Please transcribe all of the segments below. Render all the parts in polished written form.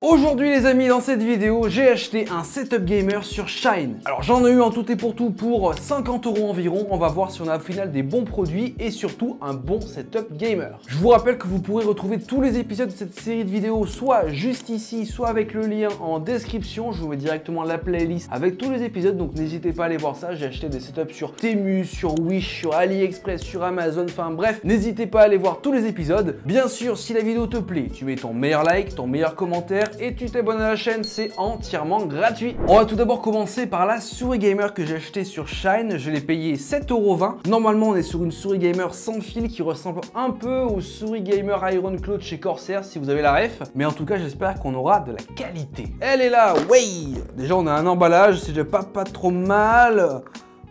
Aujourd'hui les amis, dans cette vidéo, j'ai acheté un setup gamer sur Shein. Alors j'en ai eu en tout et pour tout pour 50 € environ. On va voir si on a au final des bons produits et surtout un bon setup gamer. Je vous rappelle que vous pourrez retrouver tous les épisodes de cette série de vidéos soit juste ici, soit avec le lien en description. Je vous mets directement la playlist avec tous les épisodes, donc n'hésitez pas à aller voir ça. J'ai acheté des setups sur Temu, sur Wish, sur AliExpress, sur Amazon, enfin bref, n'hésitez pas à aller voir tous les épisodes. Bien sûr, si la vidéo te plaît, tu mets ton meilleur like, ton meilleur commentaire et tu t'abonnes à la chaîne, c'est entièrement gratuit. On va tout d'abord commencer par la souris gamer que j'ai acheté sur Shein. Je l'ai payé 7,20 €. Normalement, on est sur une souris gamer sans fil qui ressemble un peu aux souris gamer Iron Claw chez Corsair, si vous avez la ref. Mais en tout cas, j'espère qu'on aura de la qualité. Elle est là, ouais. Déjà, on a un emballage, c'est déjà pas trop mal.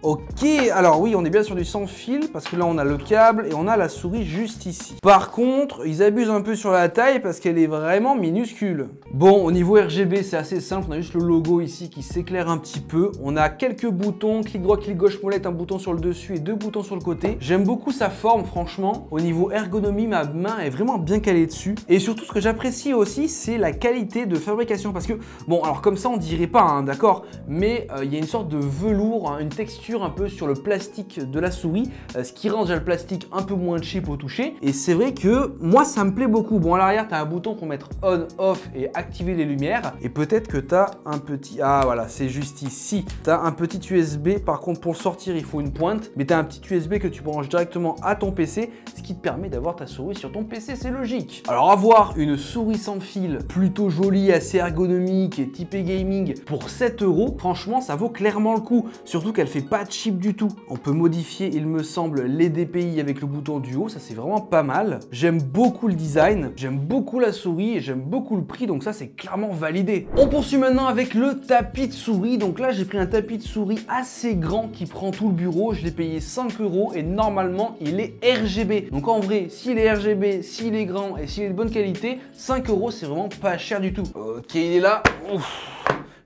Ok, alors oui, on est bien sur du sans fil parce que là on a le câble et on a la souris juste ici. Par contre, ils abusent un peu sur la taille parce qu'elle est vraiment minuscule. Bon, au niveau RGB, c'est assez simple. On a juste le logo ici qui s'éclaire un petit peu. On a quelques boutons, clic droit, clic gauche, molette, un bouton sur le dessus et deux boutons sur le côté. J'aime beaucoup sa forme, franchement. Au niveau ergonomie, ma main est vraiment bien calée dessus. Et surtout, ce que j'apprécie aussi, c'est la qualité de fabrication. Parce que, bon, alors comme ça, on dirait pas, hein, d'accord, mais il y a une sorte de velours, hein, une texture un peu sur le plastique de la souris, ce qui rend déjà le plastique un peu moins cheap au toucher. Et c'est vrai que moi ça me plaît beaucoup. Bon, à l'arrière tu as un bouton pour mettre on, off et activer les lumières. Et peut-être que tu as un petit... Ah voilà, c'est juste ici. Tu as un petit USB. Par contre, pour le sortir, il faut une pointe. Mais tu as un petit USB que tu branches directement à ton PC, ce qui te permet d'avoir ta souris sur ton PC, c'est logique. Alors avoir une souris sans fil plutôt jolie, assez ergonomique et typée gaming pour 7 €, franchement ça vaut clairement le coup. Surtout qu'elle fait pas cheap du tout. On peut modifier, il me semble, les DPI avec le bouton du haut, ça c'est vraiment pas mal. J'aime beaucoup le design, j'aime beaucoup la souris et j'aime beaucoup le prix, donc ça c'est clairement validé. On poursuit maintenant avec le tapis de souris. Donc là j'ai pris un tapis de souris assez grand qui prend tout le bureau. Je l'ai payé 5 € et normalement il est RGB. Donc en vrai, s'il est RGB, s'il est grand et s'il est de bonne qualité, 5 € c'est vraiment pas cher du tout. Ok, il est là. Ouf.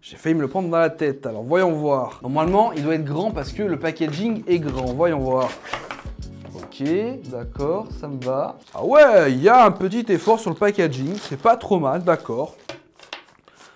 J'ai failli me le prendre dans la tête, alors voyons voir. Normalement, il doit être grand parce que le packaging est grand, voyons voir. Ok, d'accord, ça me va. Ah ouais, il y a un petit effort sur le packaging, c'est pas trop mal, d'accord.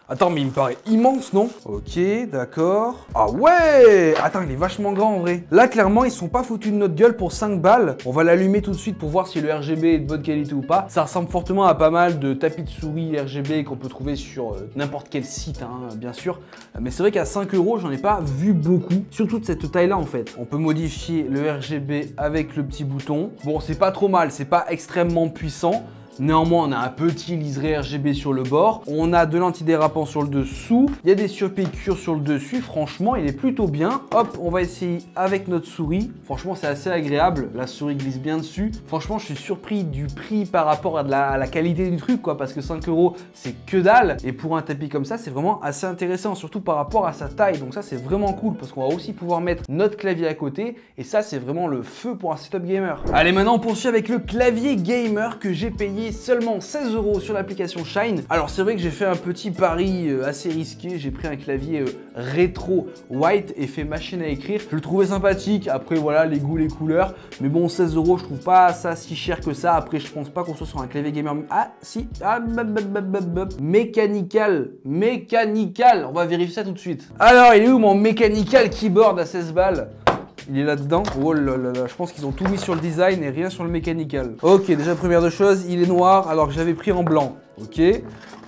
Attends, mais il me paraît immense, non? Ok, d'accord. Ah ouais! Attends, il est vachement grand en vrai. Là, clairement, ils sont pas foutus de notre gueule pour 5 balles. On va l'allumer tout de suite pour voir si le RGB est de bonne qualité ou pas. Ça ressemble fortement à pas mal de tapis de souris RGB qu'on peut trouver sur n'importe quel site, hein, bien sûr. Mais c'est vrai qu'à 5 €, j'en ai pas vu beaucoup. Surtout de cette taille-là, en fait. On peut modifier le RGB avec le petit bouton. Bon, c'est pas trop mal, c'est pas extrêmement puissant. Néanmoins, on a un petit liseré RGB sur le bord. On a de l'antidérapant sur le dessous. Il y a des surpiqûres sur le dessus. Franchement, il est plutôt bien. Hop, on va essayer avec notre souris. Franchement, c'est assez agréable. La souris glisse bien dessus. Franchement, je suis surpris du prix par rapport à la qualité du truc, quoi. Parce que 5 €, c'est que dalle. Et pour un tapis comme ça, c'est vraiment assez intéressant. Surtout par rapport à sa taille. Donc ça, c'est vraiment cool. Parce qu'on va aussi pouvoir mettre notre clavier à côté. Et ça, c'est vraiment le feu pour un setup gamer. Allez, maintenant, on poursuit avec le clavier gamer que j'ai payé seulement 16 € sur l'application Shein. Alors c'est vrai que j'ai fait un petit pari assez risqué, j'ai pris un clavier rétro white et fait machine à écrire. Je le trouvais sympathique, après voilà les goûts, les couleurs, mais bon 16 € je trouve pas ça si cher que ça. Après je pense pas qu'on soit sur un clavier gamer. Ah si, mécanical, on va vérifier ça tout de suite. Alors il est où mon mécanical keyboard à 16 balles? Il est là-dedans. Oh là là là, je pense qu'ils ont tout mis sur le design et rien sur le mécanical. Ok, déjà première de choses, il est noir alors que j'avais pris en blanc. Ok,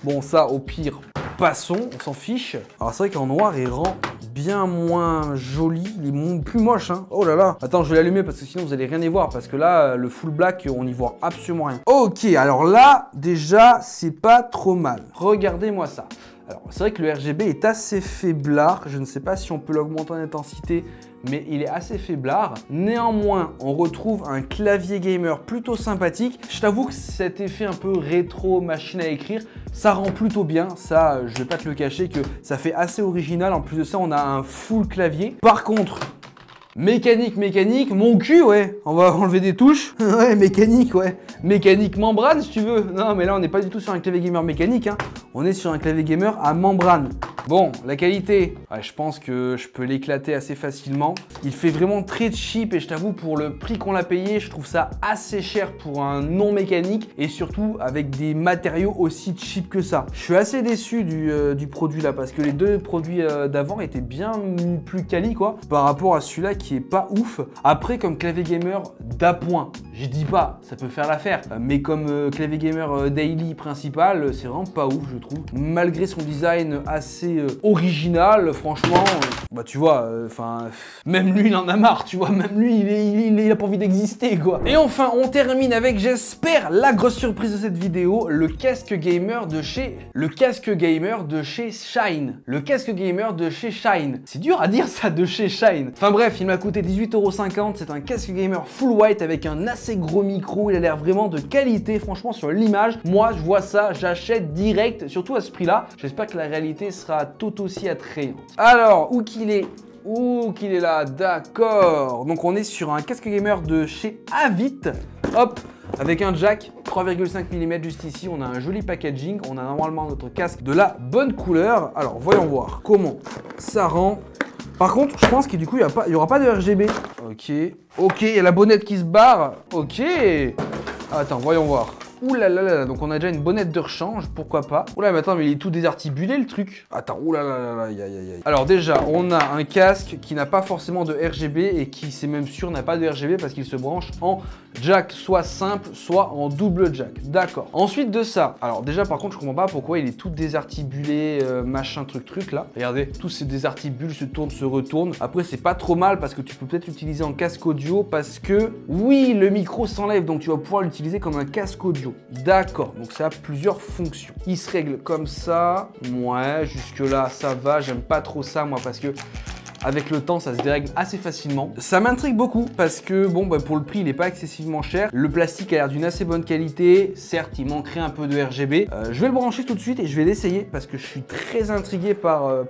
bon ça au pire, passons, on s'en fiche. Alors c'est vrai qu'en noir il rend bien moins joli, il est plus moche hein. Oh là là, attends je vais l'allumer parce que sinon vous allez rien y voir parce que là le full black on n'y voit absolument rien. Ok, alors là déjà c'est pas trop mal. Regardez-moi ça. Alors c'est vrai que le RGB est assez faiblard, je ne sais pas si on peut l'augmenter en intensité, mais il est assez faiblard. Néanmoins, on retrouve un clavier gamer plutôt sympathique. Je t'avoue que cet effet un peu rétro machine à écrire, ça rend plutôt bien. Ça, je vais pas te le cacher que ça fait assez original. En plus de ça, on a un full clavier. Par contre, mécanique, mon cul, ouais. On va enlever des touches. Ouais, mécanique, ouais. Mécanique membrane, si tu veux. Non, mais là, on n'est pas du tout sur un clavier gamer mécanique, hein. On est sur un clavier gamer à membrane. Bon, la qualité, ouais, je pense que je peux l'éclater assez facilement. Il fait vraiment très cheap et je t'avoue, pour le prix qu'on l'a payé, je trouve ça assez cher pour un non mécanique et surtout avec des matériaux aussi cheap que ça. Je suis assez déçu du produit là parce que les deux produits d'avant étaient bien plus quali quoi par rapport à celui-là qui est pas ouf. Après, comme clavier gamer d'appoint, je dis pas, ça peut faire l'affaire, mais comme clavier gamer daily principal, c'est vraiment pas ouf je trouve. Malgré son design assez original, franchement, bah tu vois, même lui il en a marre, tu vois, même lui il a pas envie d'exister quoi. Et enfin, on termine avec, j'espère, la grosse surprise de cette vidéo, le casque gamer de chez Shine. Le casque gamer de chez Shine. C'est dur à dire ça, de chez Shine. Enfin bref, il m'a coûté 18,50 €. C'est un casque gamer full white avec un assez gros micro. Il a l'air vraiment de qualité. Franchement, sur l'image, moi je vois ça, j'achète direct, surtout à ce prix-là. J'espère que la réalité sera tout aussi attrayante. Alors, où qu'il est là, d'accord. Donc on est sur un casque gamer de chez Avit. Hop, avec un jack 3,5 mm juste ici. On a un joli packaging. On a normalement notre casque de la bonne couleur. Alors voyons voir comment ça rend. Par contre, je pense que du coup, il n'y aura pas de RGB. Ok, il y a la bonnette qui se barre. Ok. Attends, voyons voir. Ouh là là là, donc on a déjà une bonnette de rechange, pourquoi pas. Ouh là, mais attends, mais il est tout désarticulé le truc. Attends, ouh là là là là, aïe aïe aïe. Alors déjà, on a un casque qui n'a pas forcément de RGB et qui, c'est même sûr, n'a pas de RGB parce qu'il se branche en jack soit simple, soit en double jack. D'accord. Ensuite de ça, alors déjà par contre, je comprends pas pourquoi il est tout désarticulé, machin truc là. Regardez, tous ces désarticules se tournent, se retournent. Après, c'est pas trop mal parce que tu peux peut-être l'utiliser en casque audio parce que, oui, le micro s'enlève, donc tu vas pouvoir l'utiliser comme un casque audio. D'accord, donc ça a plusieurs fonctions. Il se règle comme ça. Ouais, jusque là ça va. J'aime pas trop ça moi parce que avec le temps, ça se dérègle assez facilement. Ça m'intrigue beaucoup parce que, bon, bah, pour le prix, il n'est pas excessivement cher. Le plastique a l'air d'une assez bonne qualité. Certes, il manquerait un peu de RGB. Je vais le brancher tout de suite et je vais l'essayer parce que je suis très intrigué par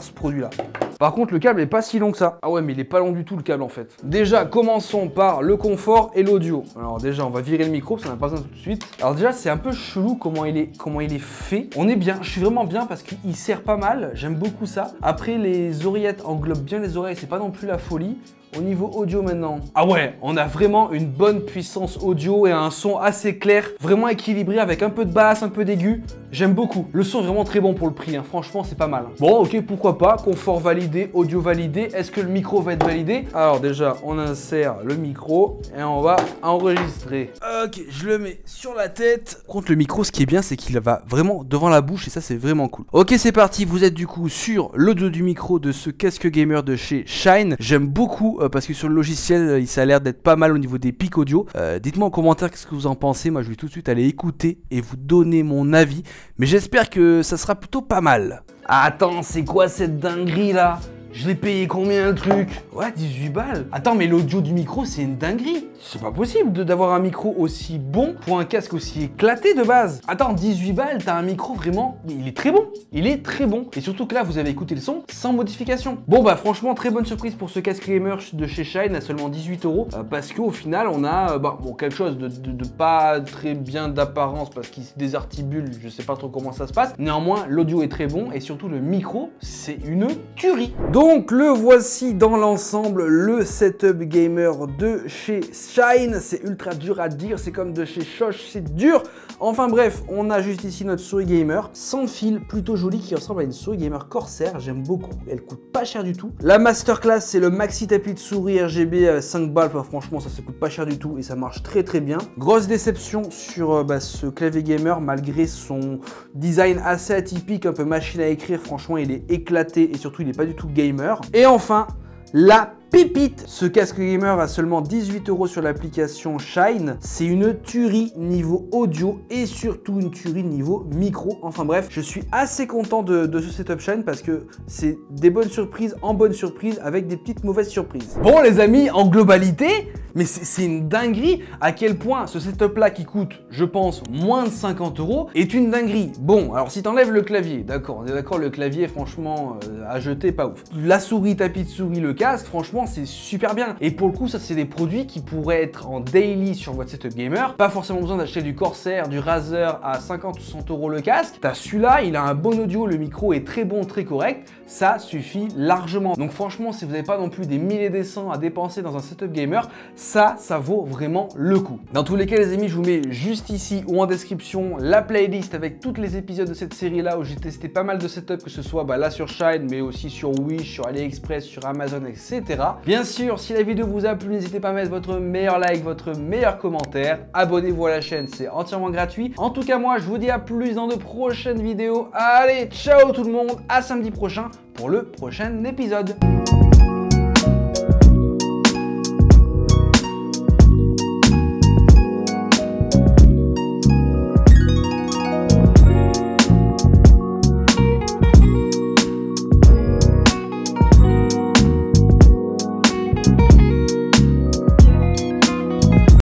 ce produit-là. Par contre, le câble n'est pas si long que ça. Ah ouais, mais il n'est pas long du tout, le câble, en fait. Déjà, commençons par le confort et l'audio. Alors déjà, on va virer le micro parce qu'on n'a pas besoin tout de suite. Alors déjà, c'est un peu chelou comment il est fait. On est bien. Je suis vraiment bien parce qu'il serre pas mal. J'aime beaucoup ça. Après, les oreillettes englobent bien les oreilles. C'est pas non plus la folie. Au niveau audio maintenant, ah ouais, on a vraiment une bonne puissance audio et un son assez clair, vraiment équilibré avec un peu de basse, un peu d'aigu. J'aime beaucoup. Le son est vraiment très bon pour le prix, hein. Franchement, c'est pas mal. Bon, ok, pourquoi pas. Confort validé, audio validé. Est-ce que le micro va être validé? Alors déjà, on insère le micro et on va enregistrer. Ok, je le mets sur la tête. Contre le micro, ce qui est bien, c'est qu'il va vraiment devant la bouche et ça, c'est vraiment cool. Ok, c'est parti. Vous êtes du coup sur l'audio du micro de ce casque gamer de chez Shine. J'aime beaucoup parce que sur le logiciel, ça a l'air d'être pas mal au niveau des pics audio. Dites-moi en commentaire qu'est-ce que vous en pensez. Moi, je vais tout de suite aller écouter et vous donner mon avis. Mais j'espère que ça sera plutôt pas mal. Attends, c'est quoi cette dinguerie là? Je l'ai payé combien le truc? Ouais, 18 balles. Attends, mais l'audio du micro, c'est une dinguerie. C'est pas possible d'avoir un micro aussi bon pour un casque aussi éclaté de base. Attends, 18 balles, t'as un micro vraiment... Il est très bon. Il est très bon. Et surtout que là, vous avez écouté le son sans modification. Bon, bah franchement, très bonne surprise pour ce casque gamer de chez Shine à seulement 18 €. Parce qu'au final, on a bon, quelque chose de pas très bien d'apparence parce qu'il se désarticule. Je sais pas trop comment ça se passe. Néanmoins, l'audio est très bon et surtout le micro, c'est une tuerie. Donc le voici dans l'ensemble, le setup gamer de chez Shine. C'est ultra dur à dire, c'est comme de chez Shosh, c'est dur. Enfin bref, on a juste ici notre souris gamer, sans fil, plutôt jolie, qui ressemble à une souris gamer Corsair. J'aime beaucoup, elle coûte pas cher du tout. La masterclass, c'est le maxi tapis de souris RGB à 5 balles. Enfin, franchement, ça coûte pas cher du tout et ça marche très très bien. Grosse déception sur ce clavier gamer, malgré son design assez atypique, un peu machine à écrire. Franchement, il est éclaté et surtout, il n'est pas du tout gamer. Et enfin, la pépite, ce casque gamer a seulement 18 € sur l'application Shine. C'est une tuerie niveau audio et surtout une tuerie niveau micro. Enfin bref, je suis assez content de ce setup Shine parce que c'est des bonnes surprises en bonnes surprises avec des petites mauvaises surprises. Bon les amis, en globalité, Mais c'est une dinguerie à quel point ce setup là qui coûte, je pense, moins de 50 € est une dinguerie. Bon, alors si t'enlèves le clavier, d'accord, on est d'accord, le clavier franchement à jeter pas ouf. La souris, tapis de souris, le casque, franchement c'est super bien. Et pour le coup ça c'est des produits qui pourraient être en daily sur votre setup gamer. Pas forcément besoin d'acheter du Corsair, du Razer à 50 ou 100 € le casque. T'as celui-là, il a un bon audio, le micro est très bon, très correct. Ça suffit largement. Donc franchement si vous n'avez pas non plus des milliers des cents à dépenser dans un setup gamer, ça vaut vraiment le coup. Dans tous les cas les amis, je vous mets juste ici ou en description la playlist avec tous les épisodes de cette série là où j'ai testé pas mal de setups, que ce soit là sur Shine, mais aussi sur Wish, sur AliExpress, sur Amazon, etc. Bien sûr, si la vidéo vous a plu, n'hésitez pas à mettre votre meilleur like, votre meilleur commentaire. Abonnez-vous à la chaîne, c'est entièrement gratuit. En tout cas, moi, je vous dis à plus dans de prochaines vidéos. Allez, ciao tout le monde, à samedi prochain pour le prochain épisode.